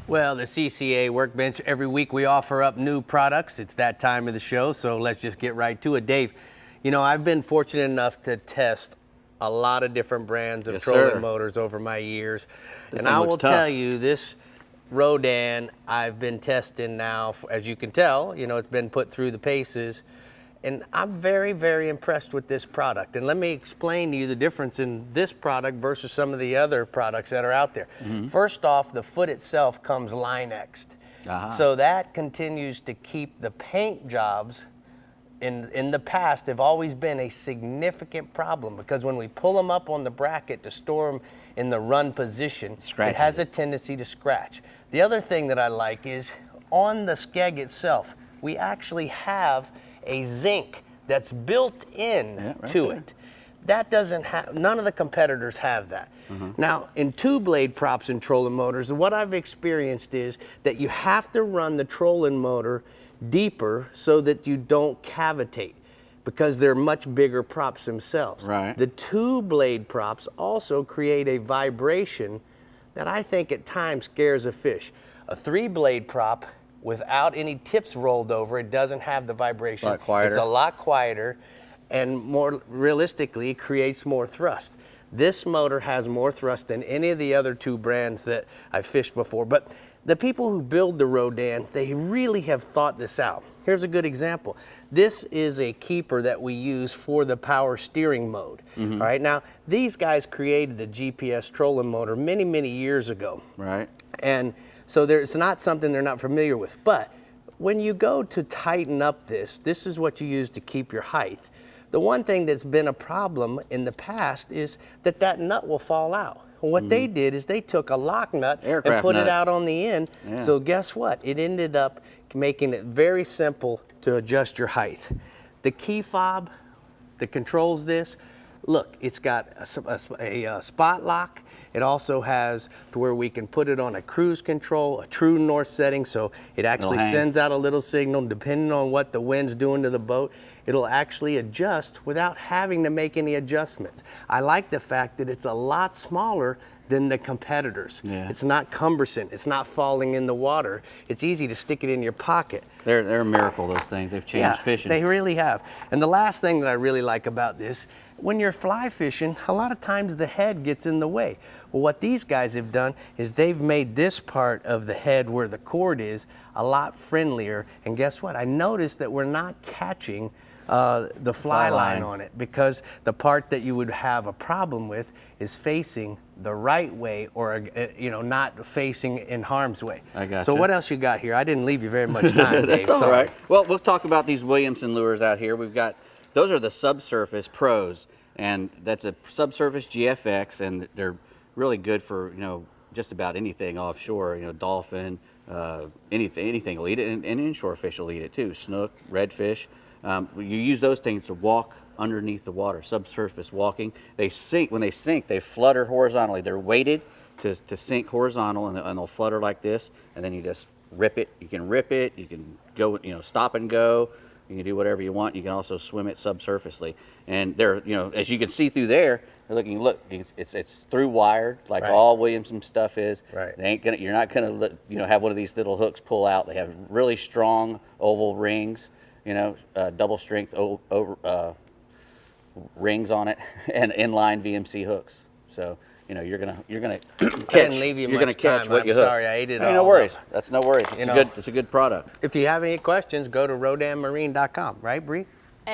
Well, the CCA Workbench, every week we offer up new products. It's that time of the show, so let's just get right to it. Dave, you know, I've been fortunate enough to test a lot of different brands of trolling motors over my years. And I will tell you, this Rodin I've been testing now, as you can tell, you know, it's been put through the paces. And I'm very, very impressed with this product. And let me explain to you the difference in this product versus some of the other products that are out there. First off, the foot itself comes Line-X'd. So that continues to keep the paint jobs in the past have always been a significant problem, because when we pull them up on the bracket to store them in the run position, it has a tendency to scratch. The other thing that I like is on the skeg itself, we actually have a zinc that's built in to it. That doesn't have, none of the competitors have that. Now, in two blade props and trolling motors, what I've experienced is that you have to run the trolling motor deeper so that you don't cavitate, because they're much bigger props themselves. The two blade props also create a vibration that I think at times scares a fish. A three blade prop, without any tips rolled over, it doesn't have the vibration. It's a lot quieter, and more realistically, it creates more thrust. This motor has more thrust than any of the other two brands that I've fished before. But the people who build the Rodin, they really have thought this out. Here's a good example. This is a keeper that we use for the power steering mode. All right, now these guys created the GPS trolling motor many, many years ago. And so it's not something they're not familiar with. But when you go to tighten up this is what you use to keep your height. The one thing that's been a problem in the past is that nut will fall out. What they did is they took a lock nut and put it out on the end. So guess what? It ended up making it very simple to adjust your height. The key fob that controls this, look, it's got a spot lock. It also has to where we can put it on a cruise control, a true north setting, so it actually sends out a little signal depending on what the wind's doing to the boat. It'll actually adjust without having to make any adjustments. I like the fact that it's a lot smaller than the competitors. It's not cumbersome. It's not falling in the water. It's easy to stick it in your pocket. They're a miracle, those things. They've changed fishing. They really have. And the last thing that I really like about this, when you're fly fishing, a lot of times the head gets in the way. Well, what these guys have done is they've made this part of the head where the cord is a lot friendlier. And guess what? I noticed that we're not catching the fly line on it, because the part that you would have a problem with is facing the right way, or you know, not facing in harm's way. I got So what else you got here? I didn't leave you very much time, That's Dave. all right. Well, we'll talk about these Williamson lures out here. We've got, those are the Subsurface Pros, and that's a Subsurface GFX, and they're really good for, you know, just about anything offshore. You know, dolphin, anything will eat it, and inshore fish will eat it too. Snook, redfish. You use those things to walk underneath the water, subsurface walking. They sink. When they sink, they flutter horizontally. They're weighted to sink horizontal, and they'll flutter like this, and then you just rip it. You can rip it. You can go, you know, stop and go. You can do whatever you want. You can also swim it subsurfacely. And they're, you know, as you can see through there, look, it's through wired, like all Williamson stuff is. They ain't gonna, you're not gonna, you know, have one of these little hooks pull out. They have really strong oval rings, you know, double strength rings on it, and inline VMC hooks. So, you know, you're gonna catch. You're gonna catch what you hook. Sorry, I ate it all. No worries. That's no worries. It's a good product. If you have any questions, go to rodinmarine.com. Right, Bree?